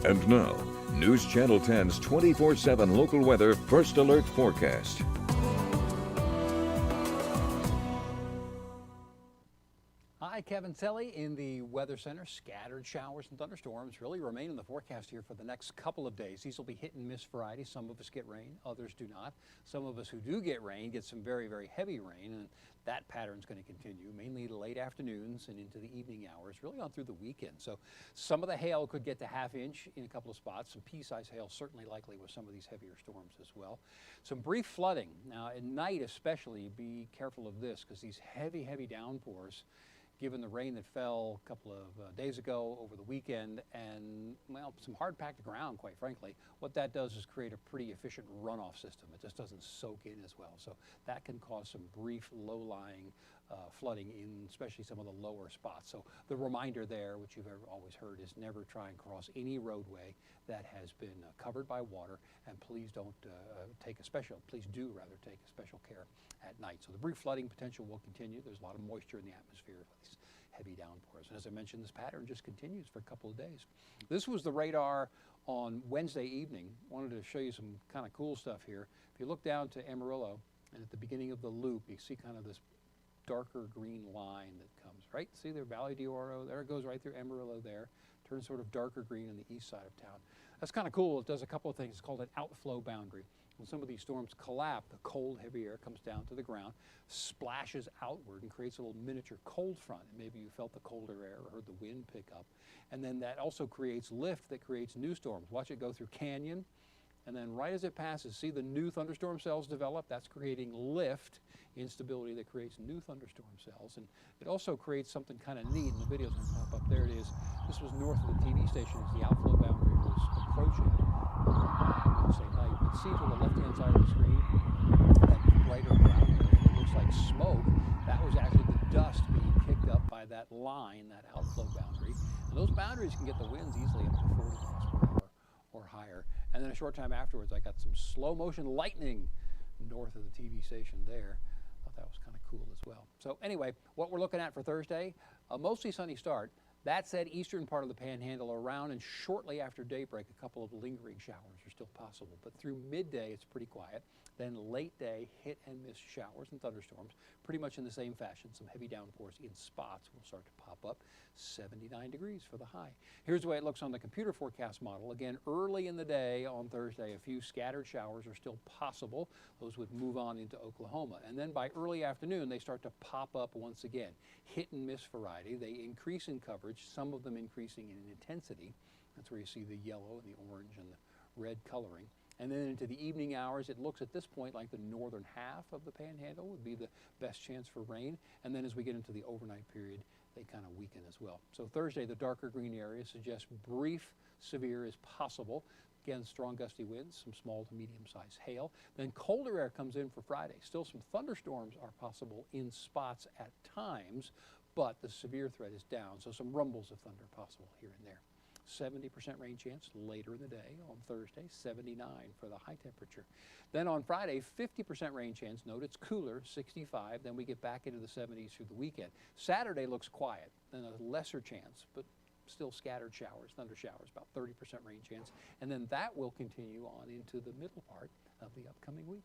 And now, News Channel 10's 24/7 local weather first alert forecast. Hi, Kevin Telly in the Weather Center. Scattered showers and thunderstorms really remain in the forecast here for the next couple of days. These will be hit and miss variety. Some of us get rain, others do not. Some of us who do get rain get some very, very heavy rain, and that pattern is going to continue, mainly late afternoons and into the evening hours, really on through the weekend. So some of the hail could get to ½ inch in a couple of spots. Some pea-size hail certainly likely with some of these heavier storms as well. Some brief flooding. Now at night especially, be careful of this because these heavy, heavy downpours, given the rain that fell a couple of days ago over the weekend and, well, some hard-packed ground, quite frankly, what that does is create a pretty efficient runoff system. It just doesn't soak in as well. So that can cause some brief, low-lying flooding in especially some of the lower spots. So the reminder there, which you've always heard, is never try and cross any roadway that has been covered by water, and please do take special care at night. So the brief flooding potential will continue. There's a lot of moisture in the atmosphere with these heavy downpours. And as I mentioned, this pattern just continues for a couple of days. This was the radar on Wednesday evening. Wanted to show you some kind of cool stuff here. If you look down to Amarillo, and at the beginning of the loop, you see kind of this darker green line that comes, right? See there, Valley d'Oro, there it goes right through Amarillo there. Turns sort of darker green on the east side of town. That's kind of cool. It does a couple of things. It's called an outflow boundary. When some of these storms collapse, the cold, heavy air comes down to the ground, splashes outward and creates a little miniature cold front. And maybe you felt the colder air or heard the wind pick up. And then that also creates lift that creates new storms. Watch it go through Canyon. And then right as it passes, see the new thunderstorm cells develop? That's creating lift, instability that creates new thunderstorm cells. And it also creates something kind of neat, and the video's going to pop up. There it is. This was north of the TV station as the outflow boundary was approaching Wednesday night. But see to the left-hand side of the screen, that brighter brown area that looks like smoke, that was actually the dust being kicked up by that line, that outflow boundary. And those boundaries can get the winds easily up to 40 miles per hour or higher. And then a short time afterwards, I got some slow motion lightning north of the TV station there. Thought that was kind of cool as well. So anyway, what we're looking at for Thursday, a mostly sunny start. That said, eastern part of the panhandle around and shortly after daybreak, a couple of lingering showers are still possible. But through midday, it's pretty quiet. Then late day, hit and miss showers and thunderstorms, pretty much in the same fashion. Some heavy downpours in spots will start to pop up. 79 degrees for the high. Here's the way it looks on the computer forecast model. Again, early in the day on Thursday, a few scattered showers are still possible. Those would move on into Oklahoma. And then by early afternoon, they start to pop up once again. Hit and miss variety. They increase in coverage, some of them increasing in intensity. That's where you see the yellow and the orange and the red coloring. And then into the evening hours, it looks at this point like the northern half of the panhandle would be the best chance for rain. And then as we get into the overnight period, they kind of weaken as well. So Thursday, the darker green area suggests brief severe is possible. Again, strong gusty winds, some small to medium-sized hail. Then colder air comes in for Friday. Still some thunderstorms are possible in spots at times, but the severe threat is down. So some rumbles of thunder possible here and there. 70% rain chance later in the day on Thursday, 79 for the high temperature. Then on Friday, 50% rain chance. Note it's cooler, 65. Then we get back into the 70s through the weekend. Saturday looks quiet, then a lesser chance, but still scattered showers, thunder showers, about 30% rain chance. And then that will continue on into the middle part of the upcoming week.